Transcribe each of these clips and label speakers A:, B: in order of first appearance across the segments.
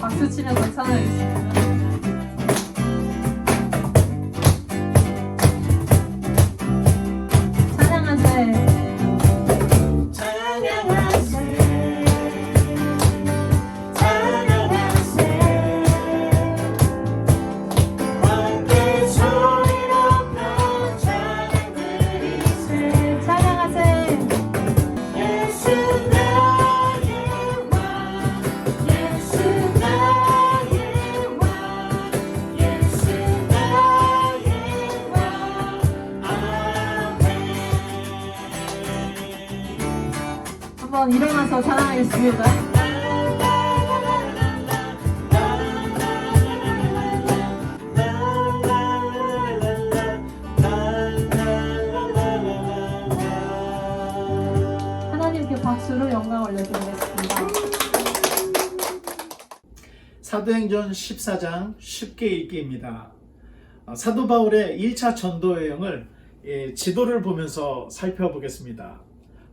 A: 박수 치면서 찬양하겠습니다. 찬양하세. 한번 일어나서 찬양하겠습니다. 하나님께 박수로 영광 올려드리겠습니다.
B: 사도행전 14장 쉽게 읽기입니다. 사도 바울의 1차 전도 여행을 지도를 보면서 살펴보겠습니다.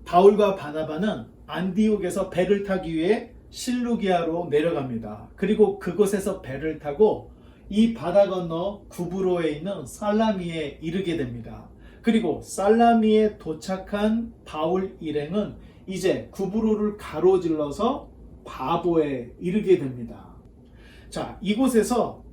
B: 바울과 바나바는 안디옥에서 배를 타기 위해 실루기아로 내려갑니다. 그리고 그곳에서 배를 타고 이 바다 건너 구브로에 있는 살라미에 이르게 됩니다. 그리고 살라미에 도착한 바울 일행은 이제 구브로를 가로질러서 바보에 이르게 됩니다. 자, 이곳에서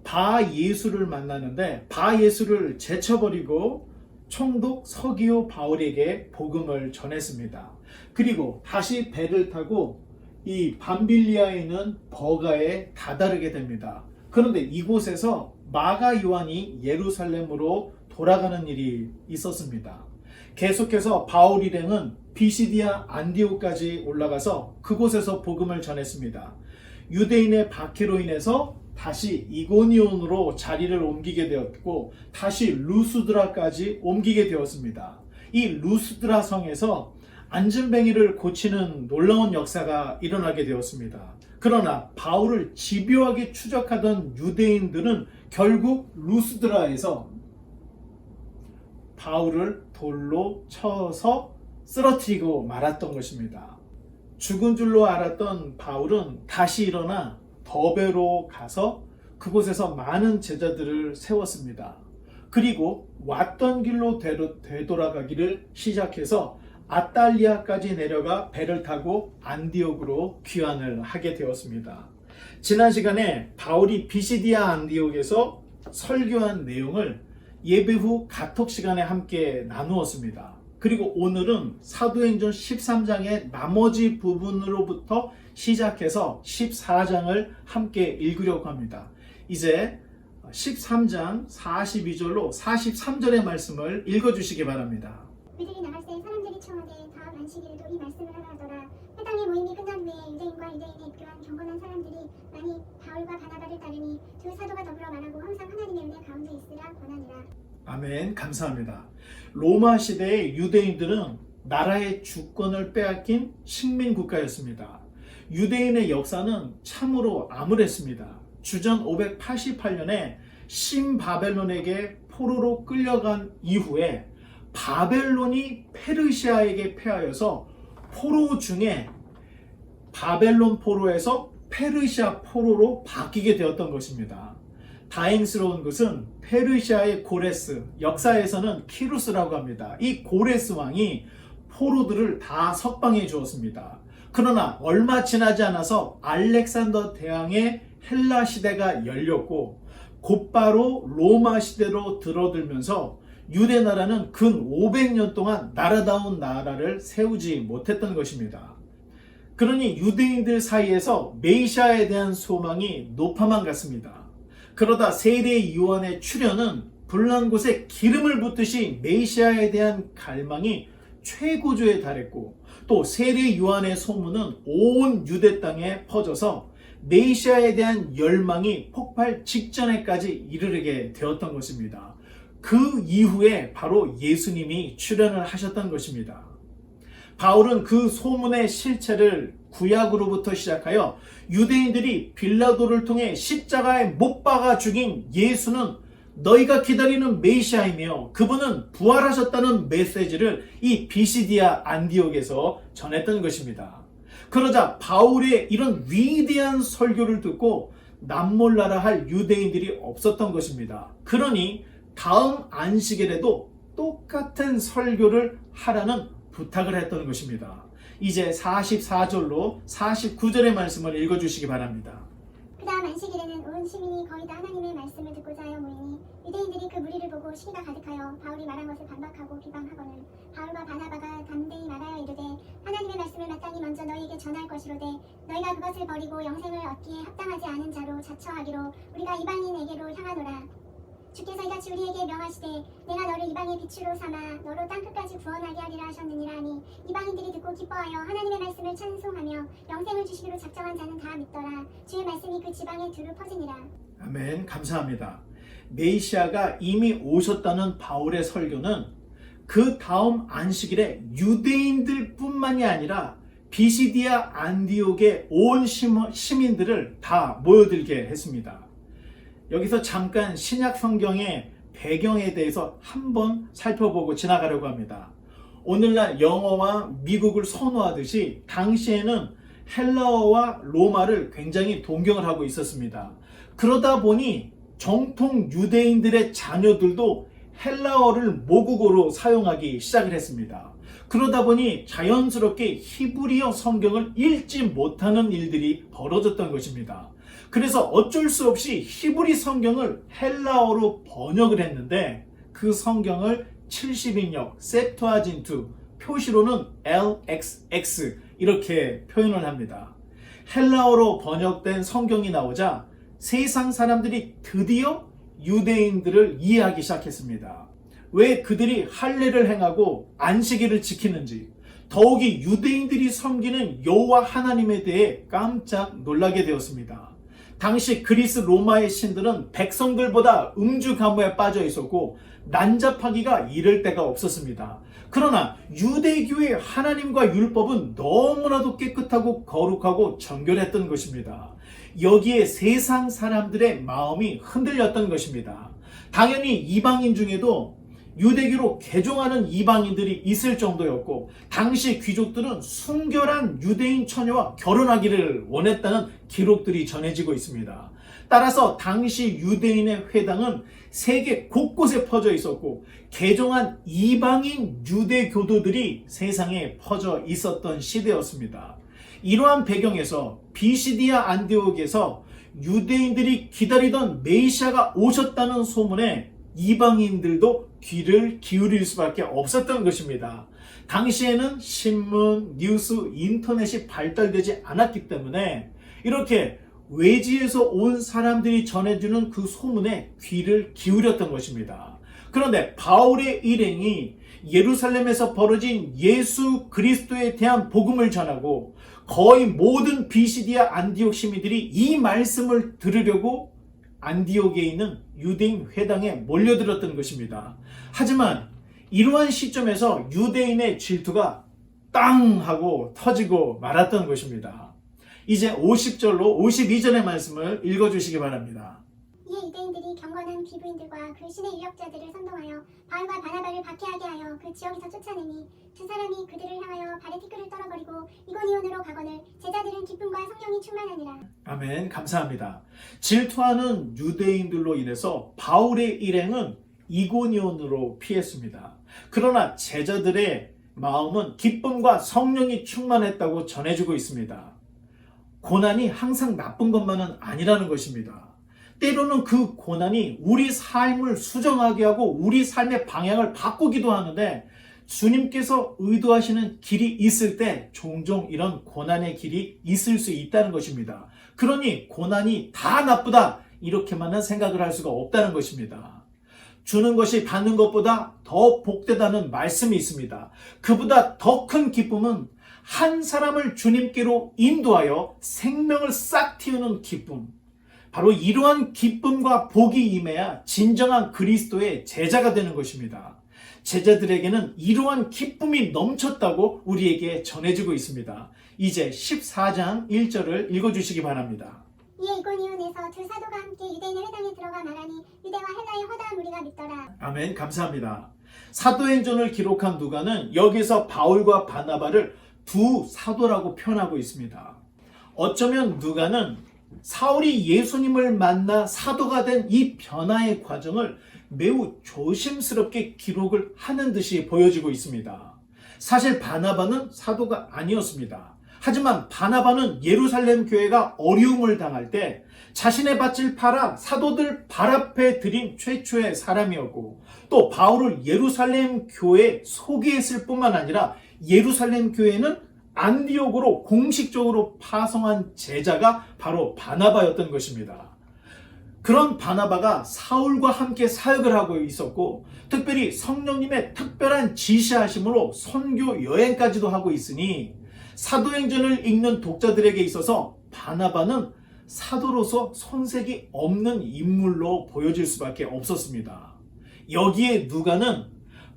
B: 바 예수를 만나는데 바 예수를 제쳐버리고 총독 서기오 바울에게 복음을 전했습니다. 그리고 다시 배를 타고 이 밤빌리아에 있는 버가에 다다르게 됩니다. 그런데 이곳에서 마가 요한이 예루살렘으로 돌아가는 일이 있었습니다. 계속해서 바울 일행은 비시디아 안디옥까지 올라가서 그곳에서 복음을 전했습니다. 유대인의 박해로 인해서 다시 이고니온으로 자리를 옮기게 되었고 다시 루스드라까지 옮기게 되었습니다. 이 루스드라 성에서 안진뱅이를 고치는 놀라운 역사가 일어나게 되었습니다. 그러나 바울을 집요하게 추적하던 유대인들은 결국 루스드라에서 바울을 돌로 쳐서 쓰러뜨리고 말았던 것입니다. 죽은 줄로 알았던 바울은 다시 일어나 더베로 가서 그곳에서 많은 제자들을 세웠습니다. 그리고 왔던 길로 되돌아가기를 시작해서 아탈리아까지 내려가 배를 타고 안디옥으로 귀환을 하게 되었습니다. 지난 시간에 바울이 비시디아 안디옥에서 설교한 내용을 예배 후 가톡 시간에 함께 나누었습니다. 그리고 오늘은 사도행전 13장의 나머지 부분으로부터 시작해서 14장을 함께 읽으려고 합니다. 이제 13장 42절로 43절의 말씀을 읽어주시기 바랍니다.
C: 그들이 나갈 때 사람들이 청하되 다음 안식일에도 이 말씀을 하라 하더라. 회당의 모임이 끝난 후에 유대인과 유대인의 입교한 경건한 사람들이 많이 바울과 바나바를 따르니 두 사도가 더불어 말하고 항상 하나님의 은혜 가운데 있으라 권하니라.
B: 아멘. 감사합니다. 로마 시대의 유대인들은 나라의 주권을 빼앗긴 식민 국가였습니다. 유대인의 역사는 참으로 암울했습니다. 주전 588년에 신바벨론에게 포로로 끌려간 이후에 바벨론이 페르시아에게 패하여서 포로 중에 바벨론 포로에서 페르시아 포로로 바뀌게 되었던 것입니다. 다행스러운 것은 페르시아의 고레스, 역사에서는 키루스라고 합니다. 이 고레스 왕이 포로들을 다 석방해 주었습니다. 그러나 얼마 지나지 않아서 알렉산더 대왕의 헬라 시대가 열렸고 곧바로 로마 시대로 들어들면서 유대 나라는 근 500년 동안 나라다운 나라를 세우지 못했던 것입니다. 그러니 유대인들 사이에서 메시아에 대한 소망이 높아만 갔습니다. 그러다 세례 요한의 출현은 불난 곳에 기름을 붓듯이 메시아에 대한 갈망이 최고조에 달했고 또 세례 요한의 소문은 온 유대 땅에 퍼져서 메시아에 대한 열망이 폭발 직전에까지 이르게 되었던 것입니다. 그 이후에 바로 예수님이 출현을 하셨던 것입니다. 바울은 그 소문의 실체를 구약으로부터 시작하여 유대인들이 빌라도를 통해 십자가에 못 박아 죽인 예수는 너희가 기다리는 메시아이며 그분은 부활하셨다는 메시지를 이 비시디아 안디옥에서 전했던 것입니다. 그러자 바울의 이런 위대한 설교를 듣고 남몰라라 할 유대인들이 없었던 것입니다. 그러니 다음 안식일에도 똑같은 설교를 하라는 부탁을 했던 것입니다. 이제 44절로 49절의 말씀을 읽어주시기 바랍니다.
C: 그 다음 안식일에는 온 시민이 거의 다 하나님의 말씀을 듣고자 하여 모이니 유대인들이 그 무리를 보고 시기가 가득하여 바울이 말한 것을 반박하고 비방하거늘 바울과 바나바가 담대히 말하여 이르되 하나님의 말씀을 마땅히 먼저 너희에게 전할 것이로되 너희가 그것을 버리고 영생을 얻기에 합당하지 않은 자로 자처하기로 우리가 이방인에게로 향하노라. 주께서 이같이 우리에게 명하시되 내가 너를 이방의 빛으로 삼아 너로 땅끝까지 구원하게 하리라 하셨느니라 하니 이방인들이 듣고 기뻐하여 하나님의 말씀을 찬송하며 영생을 주시기로 작정한 자는 다 믿더라. 주의 말씀이 그 지방에 두루 퍼지니라.
B: 아멘. 감사합니다. 메시아가 이미 오셨다는 바울의 설교는 그 다음 안식일에 유대인들 뿐만이 아니라 비시디아 안디옥의 온 시민들을 다 모여들게 했습니다. 여기서 잠깐 신약 성경의 배경에 대해서 한번 살펴보고 지나가려고 합니다. 오늘날 영어와 미국을 선호하듯이 당시에는 헬라어와 로마를 굉장히 동경을 하고 있었습니다. 그러다 보니 정통 유대인들의 자녀들도 헬라어를 모국어로 사용하기 시작을 했습니다. 그러다 보니 자연스럽게 히브리어 성경을 읽지 못하는 일들이 벌어졌던 것입니다. 그래서 어쩔 수 없이 히브리 성경을 헬라어로 번역을 했는데 그 성경을 70인역 셉투아진트 표시로는 LXX 이렇게 표현을 합니다. 헬라어로 번역된 성경이 나오자 세상 사람들이 드디어 유대인들을 이해하기 시작했습니다. 왜 그들이 할례를 행하고 안식일을 지키는지, 더욱이 유대인들이 섬기는 여호와 하나님에 대해 깜짝 놀라게 되었습니다. 당시 그리스 로마의 신들은 백성들보다 음주가무에 빠져 있었고 난잡하기가 이를 데가 없었습니다. 그러나 유대교의 하나님과 율법은 너무나도 깨끗하고 거룩하고 정결했던 것입니다. 여기에 세상 사람들의 마음이 흔들렸던 것입니다. 당연히 이방인 중에도 유대교로 개종하는 이방인들이 있을 정도였고 당시 귀족들은 순결한 유대인 처녀와 결혼하기를 원했다는 기록들이 전해지고 있습니다. 따라서 당시 유대인의 회당은 세계 곳곳에 퍼져 있었고 개종한 이방인 유대교도들이 세상에 퍼져 있었던 시대였습니다. 이러한 배경에서 비시디아 안디옥에서 유대인들이 기다리던 메시아가 오셨다는 소문에 이방인들도 귀를 기울일 수밖에 없었던 것입니다. 당시에는 신문, 뉴스, 인터넷이 발달되지 않았기 때문에 이렇게 외지에서 온 사람들이 전해주는 그 소문에 귀를 기울였던 것입니다. 그런데 바울의 일행이 예루살렘에서 벌어진 예수 그리스도에 대한 복음을 전하고 거의 모든 비시디아 안디옥 시민들이 이 말씀을 들으려고 안디옥에 있는 유대인 회당에 몰려들었던 것입니다. 하지만 이러한 시점에서 유대인의 질투가 땅 하고 터지고 말았던 것입니다. 이제 50절로 52절의 말씀을 읽어주시기 바랍니다.
C: 이에 유대인들이 경건한 귀부인들과 그 신의 유력자들을 선동하여 바울과 바나바를 박해하게 하여 그 지역에서 쫓아내니 두 사람이 그들을 향하여 발에 티끌을 떨어버리고 이고니온으로 가거늘 제자들은 기쁨과 성령이 충만하니라.
B: 아멘. 감사합니다. 질투하는 유대인들로 인해서 바울의 일행은 이고니온으로 피했습니다. 그러나 제자들의 마음은 기쁨과 성령이 충만했다고 전해지고 있습니다. 고난이 항상 나쁜 것만은 아니라는 것입니다. 때로는 그 고난이 우리 삶을 수정하게 하고 우리 삶의 방향을 바꾸기도 하는데 주님께서 의도하시는 길이 있을 때 종종 이런 고난의 길이 있을 수 있다는 것입니다. 그러니 고난이 다 나쁘다 이렇게만은 생각을 할 수가 없다는 것입니다. 주는 것이 받는 것보다 더 복되다는 말씀이 있습니다. 그보다 더 큰 기쁨은 한 사람을 주님께로 인도하여 생명을 싹 틔우는 기쁨. 바로 이러한 기쁨과 복이 임해야 진정한 그리스도의 제자가 되는 것입니다. 제자들에게는 이러한 기쁨이 넘쳤다고 우리에게 전해지고 있습니다. 이제 14장 1절을 읽어주시기 바랍니다.
C: 이에 이고니온에서 두 사도가 함께 유대인의 회당에 들어가 말하니 유대와 헬라의 허다한 무리가 믿더라.
B: 아멘. 감사합니다. 사도행전을 기록한 누가는 여기서 바울과 바나바를 두 사도라고 표현하고 있습니다. 어쩌면 누가는 사울이 예수님을 만나 사도가 된 이 변화의 과정을 매우 조심스럽게 기록을 하는 듯이 보여지고 있습니다. 사실 바나바는 사도가 아니었습니다. 하지만 바나바는 예루살렘 교회가 어려움을 당할 때 자신의 밭을 팔아 사도들 발 앞에 들인 최초의 사람이었고, 또 바울을 예루살렘 교회에 소개했을 뿐만 아니라 예루살렘 교회는 안디옥으로 공식적으로 파송한 제자가 바로 바나바였던 것입니다. 그런 바나바가 사울과 함께 사역을 하고 있었고, 특별히 성령님의 특별한 지시하심으로 선교 여행까지도 하고 있으니 사도행전을 읽는 독자들에게 있어서 바나바는 사도로서 손색이 없는 인물로 보여질 수밖에 없었습니다. 여기에 누가는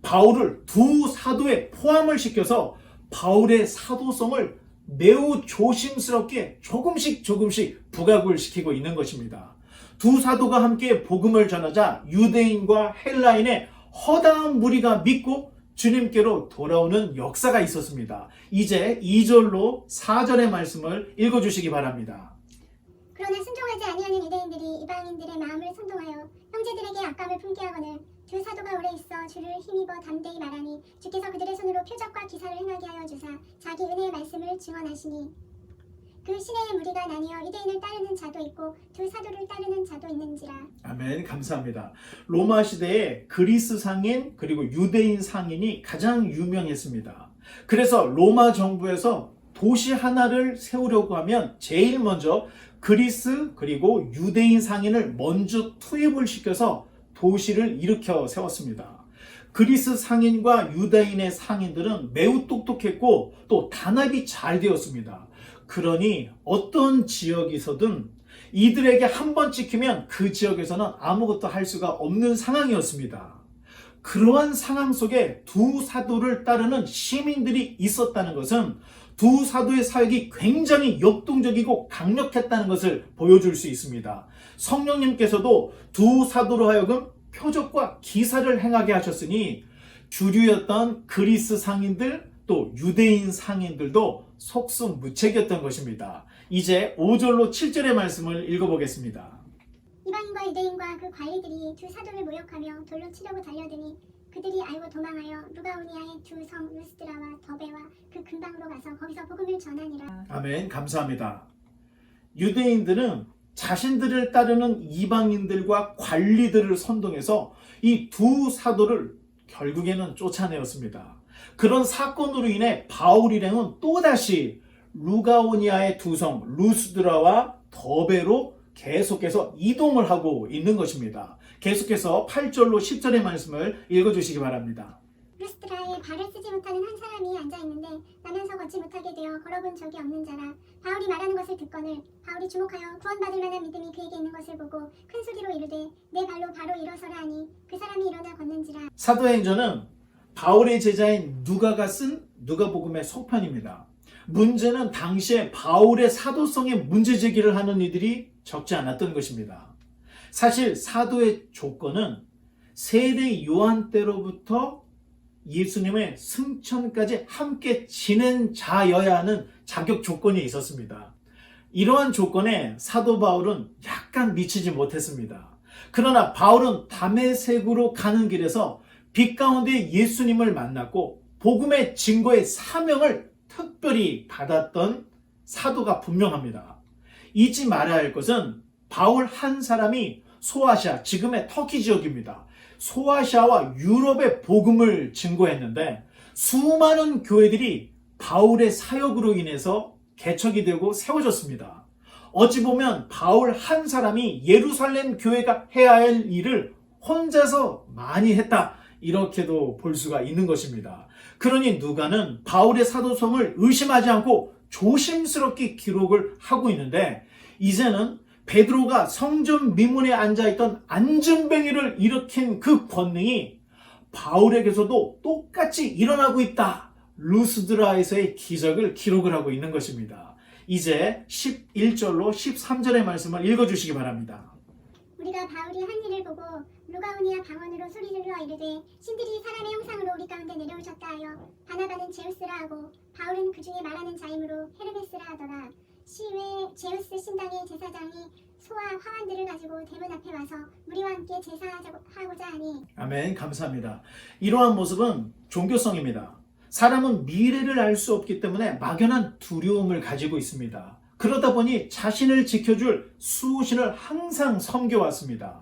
B: 바울을 두 사도에 포함을 시켜서 바울의 사도성을 매우 조심스럽게 조금씩 부각을 시키고 있는 것입니다. 두 사도가 함께 복음을 전하자 유대인과 헬라인의 허다한 무리가 믿고 주님께로 돌아오는 역사가 있었습니다. 이제 2절로 4절의 말씀을 읽어주시기 바랍니다.
C: 그러나 순종하지 아니하는 유대인들이 이방인들의 마음을 선동하여 형제들에게 악감을 품게 하거늘 두 사도가 오래 있어 주를 힘입어 담대히 말하니 주께서 그들의 손으로 표적과 기사를 행하게 하여 주사 자기 은혜의 말씀을 증언하시니 그 시내의 무리가 나뉘어 유대인을 따르는 자도 있고 두 사도를 따르는 자도 있는지라.
B: 아멘. 감사합니다. 로마 시대에 그리스 상인 그리고 유대인 상인이 가장 유명했습니다. 그래서 로마 정부에서 도시 하나를 세우려고 하면 제일 먼저 그리스 그리고 유대인 상인을 먼저 투입을 시켜서 도시를 일으켜 세웠습니다. 그리스 상인과 유대인의 상인들은 매우 똑똑했고 또 단합이 잘 되었습니다. 그러니 어떤 지역에서든 이들에게 한번 찍히면 그 지역에서는 아무것도 할 수가 없는 상황이었습니다. 그러한 상황 속에 두 사도를 따르는 시민들이 있었다는 것은 두 사도의 사역이 굉장히 역동적이고 강력했다는 것을 보여줄 수 있습니다. 성령님께서도 두 사도로 하여금 표적과 기사를 행하게 하셨으니 주류였던 그리스 상인들 또 유대인 상인들도 속수무책이었던 것입니다. 이제 5절로 7절의 말씀을 읽어보겠습니다.
C: 이방인과 유대인과 그 관리들이 두 사도를 모욕하며 돌로 치려고 달려드니 그들이 알고 도망하여 루가오니아의 두 성 루스드라와 더베와 그 근방으로 가서 거기서 복음을 전하니라.
B: 아멘. 감사합니다. 유대인들은 자신들을 따르는 이방인들과 관리들을 선동해서 이 두 사도를 결국에는 쫓아내었습니다. 그런 사건으로 인해 바울 일행은 또다시 루가오니아의 두 성 루스드라와 더베로 계속해서 이동을 하고 있는 것입니다. 계속해서 8절로 10절의 말씀을 읽어주시기 바랍니다.
C: 루스드라에 발을 쓰지 못하는 한 사람이 앉아있는데 나면서 걷지 못하게 되어 걸어본 적이 없는 자라. 바울이 말하는 것을 듣거늘 바울이 주목하여 구원받을 만한 믿음이 그에게 있는 것을 보고 큰 소리로 이르되 내 발로 바로 일어서라 하니 그 사람이 일어나 걷는지라.
B: 사도행전은 바울의 제자인 누가가 쓴 누가복음의 속편입니다. 문제는 당시에 바울의 사도성에 문제 제기를 하는 이들이 적지 않았던 것입니다. 사실 사도의 조건은 세례 요한 때로부터 예수님의 승천까지 함께 지낸 자여야 하는 자격 조건이 있었습니다. 이러한 조건에 사도 바울은 약간 미치지 못했습니다. 그러나 바울은 다메섹으로 가는 길에서 빛 가운데 예수님을 만났고 복음의 증거의 사명을 특별히 받았던 사도가 분명합니다. 잊지 말아야 할 것은 바울 한 사람이 소아시아, 지금의 터키 지역입니다. 소아시아와 유럽의 복음을 증거했는데 수많은 교회들이 바울의 사역으로 인해서 개척이 되고 세워졌습니다. 어찌 보면 바울 한 사람이 예루살렘 교회가 해야 할 일을 혼자서 많이 했다, 이렇게도 볼 수가 있는 것입니다. 그러니 누가는 바울의 사도성을 의심하지 않고 조심스럽게 기록을 하고 있는데, 이제는 베드로가 성전 미문에 앉아있던 안전뱅이를 일으킨 그 권능이 바울에게서도 똑같이 일어나고 있다, 루스드라에서의 기적을 기록을 하고 있는 것입니다. 이제 11절로 13절의 말씀을 읽어주시기 바랍니다.
C: 우리 우리가 바울이 한 일을 보고 루가오니아 방언으로 소리질러 이르되 신들이 사람의 형상으로 우리 가운데 내려오셨다 하여 바나바는 제우스라 하고 바울은 그 중에 말하는 자이므로 헤르메스라 하더라. 시외 제우스 신당의 제사장이 소와 화환들을 가지고 대문 앞에 와서 우리와 함께 제사하고자 하니.
B: 아멘. 감사합니다. 이러한 모습은 종교성입니다. 사람은 미래를 알 수 없기 때문에 막연한 두려움을 가지고 있습니다. 그러다 보니 자신을 지켜줄 수호신을 항상 섬겨왔습니다.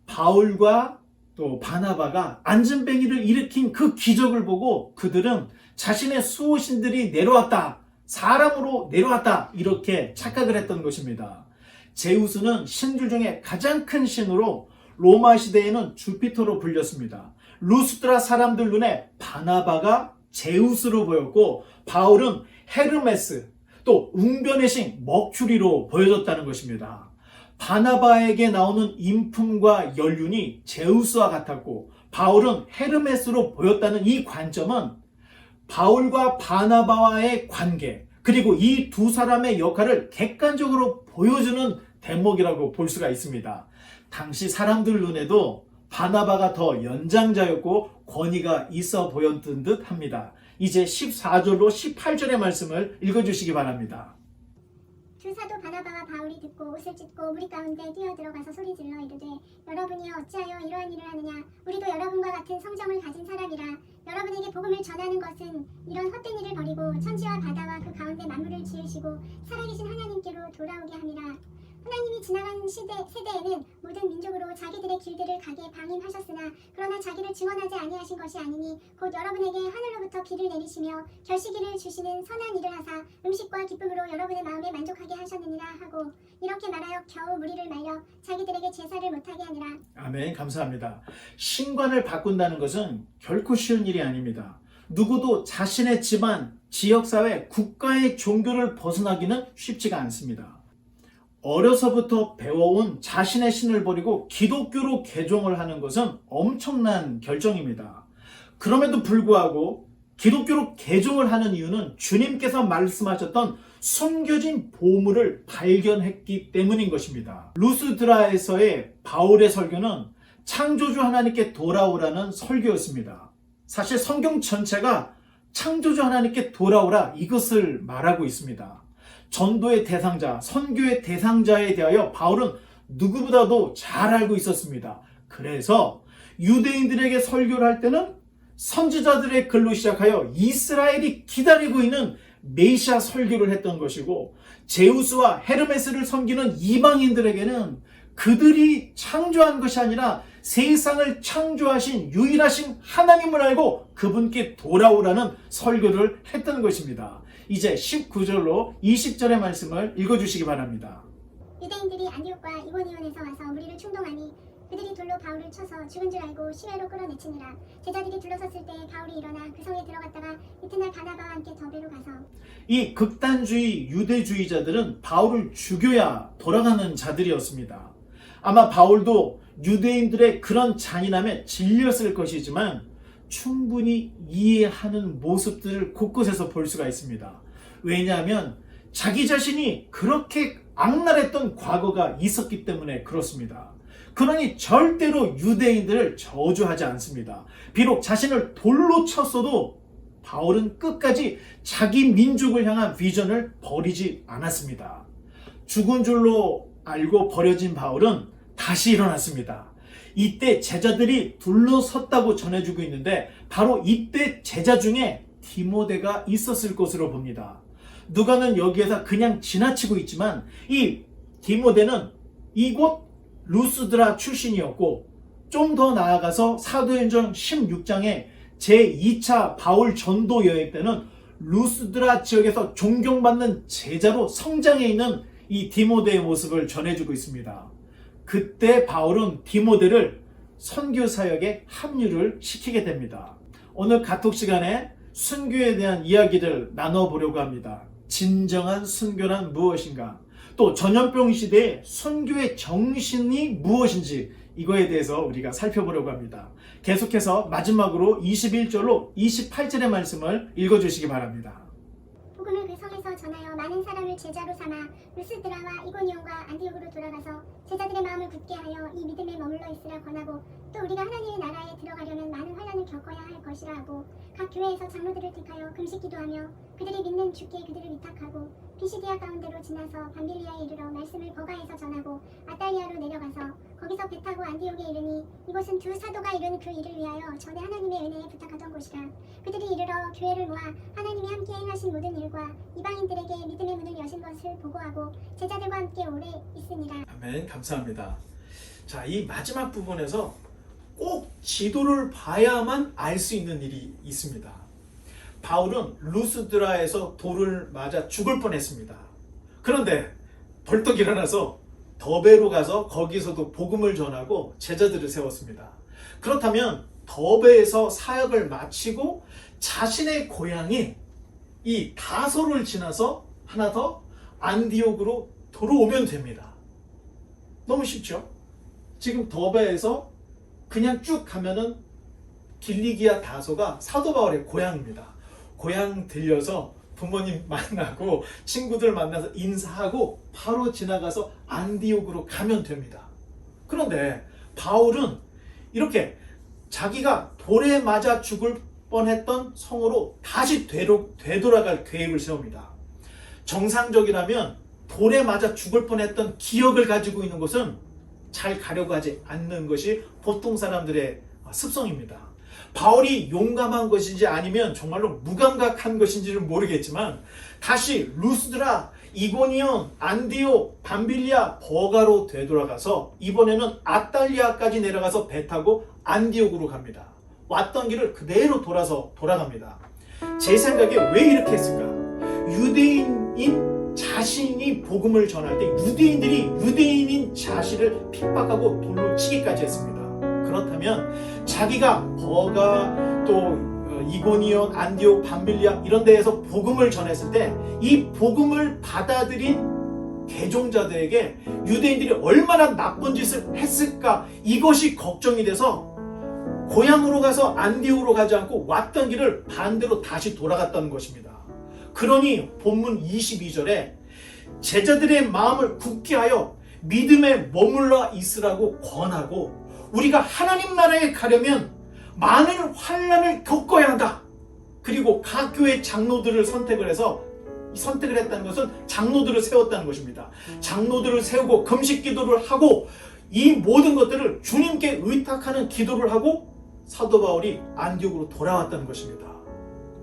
B: 바울과 또 바나바가 안전뱅이를 일으킨 그 기적을 보고 그들은 자신의 수호신들이 내려왔다, 사람으로 내려왔다, 이렇게 착각을 했던 것입니다. 제우스는 신들 중에 가장 큰 신으로 로마 시대에는 주피터로 불렸습니다. 루스드라 사람들 눈에 바나바가 제우스로 보였고 바울은 헤르메스, 또 웅변의 신 머큐리로 보여졌다는 것입니다. 바나바에게 나오는 인품과 연륜이 제우스와 같았고 바울은 헤르메스로 보였다는 이 관점은 바울과 바나바와의 관계, 그리고 이 두 사람의 역할을 객관적으로 보여주는 대목이라고 볼 수가 있습니다. 당시 사람들 눈에도 바나바가 더 연장자였고 권위가 있어 보였던 듯 합니다. 이제 14절로 18절의 말씀을 읽어주시기 바랍니다.
C: 두 사도 바나바와 바울이 듣고 옷을 찢고 무리 가운데 뛰어들어가서 소리질러 이르되 여러분이여 어찌하여 이러한 일을 하느냐. 우리도 여러분과 같은 성정을 가진 사람이라. 여러분에게 복음을 전하는 것은 이런 헛된 일을 버리고 천지와 바다와 그 가운데 만물을 지으시고 살아계신 하나님께로 돌아오게 함이라. 하나님이 지나간 세대에는 모든 민족으로 자기들의 길들을 가게 방임하셨으나 그러나 자기를 증언하지 아니하신 것이 아니니 곧 여러분에게 하늘로부터 비를 내리시며 결시기를 주시는 선한 일을 하사 음식과 기쁨으로 여러분의 마음에 만족하게 하셨느니라 하고 이렇게 말하여 겨우 무리를 말려 자기들에게 제사를 못하게 하니라.
B: 아멘. 감사합니다. 신관을 바꾼다는 것은 결코 쉬운 일이 아닙니다. 누구도 자신의 집안, 지역사회, 국가의 종교를 벗어나기는 쉽지가 않습니다. 어려서부터 배워온 자신의 신을 버리고 기독교로 개종을 하는 것은 엄청난 결정입니다. 그럼에도 불구하고 기독교로 개종을 하는 이유는 주님께서 말씀하셨던 숨겨진 보물을 발견했기 때문인 것입니다. 루스드라에서의 바울의 설교는 창조주 하나님께 돌아오라는 설교였습니다. 사실 성경 전체가 창조주 하나님께 돌아오라 이것을 말하고 있습니다. 전도의 대상자, 선교의 대상자에 대하여 바울은 누구보다도 잘 알고 있었습니다. 그래서 유대인들에게 설교를 할 때는 선지자들의 글로 시작하여 이스라엘이 기다리고 있는 메시아 설교를 했던 것이고 제우스와 헤르메스를 섬기는 이방인들에게는 그들이 창조한 것이 아니라 세상을 창조하신 유일하신 하나님을 알고 그분께 돌아오라는 설교를 했던 것입니다. 이제 19절로 20절의 말씀을 읽어주시기 바랍니다.
C: 유대인들이 안디옥과 이고니온에서 와서 무리를 충동하니 그들이 돌로 바울을 쳐서 죽은 줄 알고 시외로 끌어내치니라. 제자들이 둘러섰을 때 바울이 일어나 그 성에 들어갔다가 이튿날 바나바와 함께 더베로 가서. 이
B: 극단주의 유대주의자들은 바울을 죽여야 돌아가는 자들이었습니다. 아마 바울도 유대인들의 그런 잔인함에 질렸을 것이지만 충분히 이해하는 모습들을 곳곳에서 볼 수가 있습니다. 왜냐하면 자기 자신이 그렇게 악랄했던 과거가 있었기 때문에 그렇습니다. 그러니 절대로 유대인들을 저주하지 않습니다. 비록 자신을 돌로 쳤어도 바울은 끝까지 자기 민족을 향한 비전을 버리지 않았습니다. 죽은 줄로 알고 버려진 바울은 다시 일어났습니다. 이때 제자들이 둘러섰다고 전해주고 있는데 바로 이때 제자 중에 디모데가 있었을 것으로 봅니다. 누가는 여기에서 그냥 지나치고 있지만 이 디모데는 이곳 루스드라 출신이었고 좀 더 나아가서 사도행전 16장에 제2차 바울 전도 여행 때는 루스드라 지역에서 존경받는 제자로 성장해 있는 이 디모데의 모습을 전해주고 있습니다. 그때 바울은 디모데를 선교 사역에 합류를 시키게 됩니다. 오늘 카톡 시간에 순교에 대한 이야기를 나눠보려고 합니다. 진정한 순교란 무엇인가? 또 전염병 시대에 순교의 정신이 무엇인지 이거에 대해서 우리가 살펴보려고 합니다. 계속해서 마지막으로 21절로 28절의 말씀을 읽어주시기 바랍니다.
C: 복음을 그 성에서 전하여 많은 사람을 제자로 삼아 루스드라와 이고니온과 안디옥으로 돌아가서 제자들의 마음을 굳게 하여 이 믿음에 머물러 있으라 권하고 또 우리가 하나님의 나라에 들어가려면 많은 환난을 겪어야 할 것이라 하고 각 교회에서 장로들을 택하여 금식 기도하며 그들이 믿는 주께 그들을 위탁하고 피시디아 가운데로 지나서 밤빌리아에 이르러 말씀을 버가에서 전하고 아달리아로 내려가서 거기서 배 타고 안디옥에 이르니 이곳은 두 사도가 이룬 그 일을 위하여 전에 하나님의 은혜에 부탁하던 곳이라. 그들이 이르러 교회를 모아 하나님이 함께 행하신 모든 일과 이방인들에게 믿음의 문을 여신 것을 보고하고 제자들과 함께 오래 있으니라.
B: 아멘. 감사합니다. 자, 이 마지막 부분에서 꼭 지도를 봐야만 알 수 있는 일이 있습니다. 바울은 루스드라에서 돌을 맞아 죽을 뻔했습니다. 그런데 벌떡 일어나서 더베로 가서 거기서도 복음을 전하고 제자들을 세웠습니다. 그렇다면 더베에서 사역을 마치고 자신의 고향인 이 다소를 지나서 하나 더 안디옥으로 돌아오면 됩니다. 너무 쉽죠? 지금 더베에서 그냥 쭉 가면은 길리기아 다소가 사도 바울의 고향입니다. 고향 들려서 부모님 만나고 친구들 만나서 인사하고 바로 지나가서 안디옥으로 가면 됩니다. 그런데 바울은 이렇게 자기가 돌에 맞아 죽을 뻔했던 성으로 다시 되돌아갈 계획을 세웁니다. 정상적이라면 돌에 맞아 죽을 뻔했던 기억을 가지고 있는 곳은 잘 가려고 하지 않는 것이 보통 사람들의 습성입니다. 바울이 용감한 것인지 아니면 정말로 무감각한 것인지는 모르겠지만 다시 루스드라, 이고니온, 안디옥, 밤빌리아, 버가로 되돌아가서 이번에는 아달리아까지 내려가서 배 타고 안디옥으로 갑니다. 왔던 길을 그대로 돌아갑니다. 제 생각에 왜 이렇게 했을까? 유대인인 자신이 복음을 전할 때 유대인들이 유대인인 자신을 핍박하고 돌로 치기까지 했습니다. 그렇다면 자기가 버가 또 이고니온, 안디옥, 밤빌리아 이런 데에서 복음을 전했을 때 이 복음을 받아들인 개종자들에게 유대인들이 얼마나 나쁜 짓을 했을까, 이것이 걱정이 돼서 고향으로 가서 안디옥으로 가지 않고 왔던 길을 반대로 다시 돌아갔다는 것입니다. 그러니 본문 22절에 제자들의 마음을 굳게 하여 믿음에 머물러 있으라고 권하고, 우리가 하나님 나라에 가려면 많은 환난을 겪어야 한다. 그리고 각 교회 장로들을 선택을 했다는 것은 장로들을 세웠다는 것입니다. 장로들을 세우고 금식 기도를 하고 이 모든 것들을 주님께 의탁하는 기도를 하고 사도 바울이 안디옥으로 돌아왔다는 것입니다.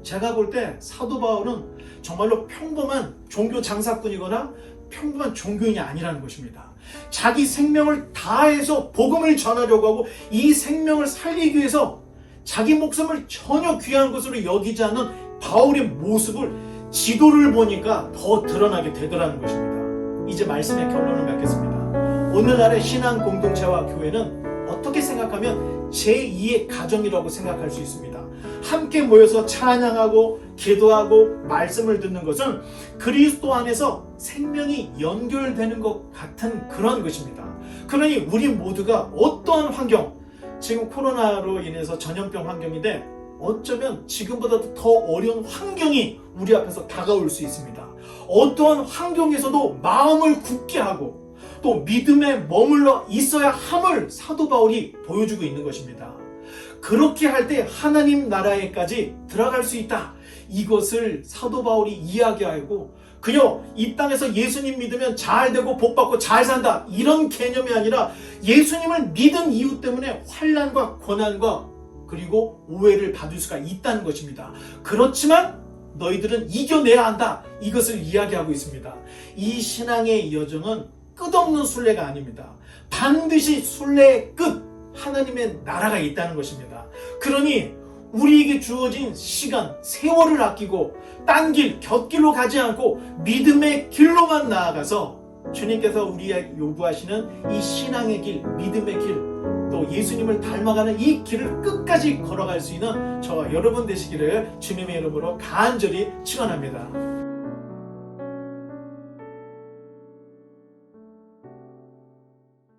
B: 제가 볼 때 사도 바울은 정말로 평범한 종교 장사꾼이거나 평범한 종교인이 아니라는 것입니다. 자기 생명을 다해서 복음을 전하려고 하고 이 생명을 살리기 위해서 자기 목숨을 전혀 귀한 것으로 여기지 않는 바울의 모습을 지도를 보니까 더 드러나게 되더라는 것입니다. 이제 말씀의 결론을 맺겠습니다. 오늘날의 신앙 공동체와 교회는 어떻게 생각하면 제2의 가정이라고 생각할 수 있습니다. 함께 모여서 찬양하고 기도하고 말씀을 듣는 것은 그리스도 안에서 생명이 연결되는 것 같은 그런 것입니다. 그러니 우리 모두가 어떠한 환경, 지금 코로나로 인해서 전염병 환경인데 어쩌면 지금보다도 더 어려운 환경이 우리 앞에서 다가올 수 있습니다. 어떠한 환경에서도 마음을 굳게 하고 또 믿음에 머물러 있어야 함을 사도 바울이 보여주고 있는 것입니다. 그렇게 할 때 하나님 나라에까지 들어갈 수 있다. 이것을 사도 바울이 이야기하고 그냥 이 땅에서 예수님 믿으면 잘 되고 복 받고 잘 산다. 이런 개념이 아니라 예수님을 믿은 이유 때문에 환난과 고난과 그리고 오해를 받을 수가 있다는 것입니다. 그렇지만 너희들은 이겨내야 한다. 이것을 이야기하고 있습니다. 이 신앙의 여정은 끝없는 순례가 아닙니다. 반드시 순례의 끝, 하나님의 나라가 있다는 것입니다. 그러니 우리에게 주어진 시간, 세월을 아끼고 딴 길, 곁길로 가지 않고 믿음의 길로만 나아가서 주님께서 우리에게 요구하시는 이 신앙의 길, 믿음의 길, 또 예수님을 닮아가는 이 길을 끝까지 걸어갈 수 있는 저와 여러분 되시기를 주님의 이름으로 간절히 축원합니다.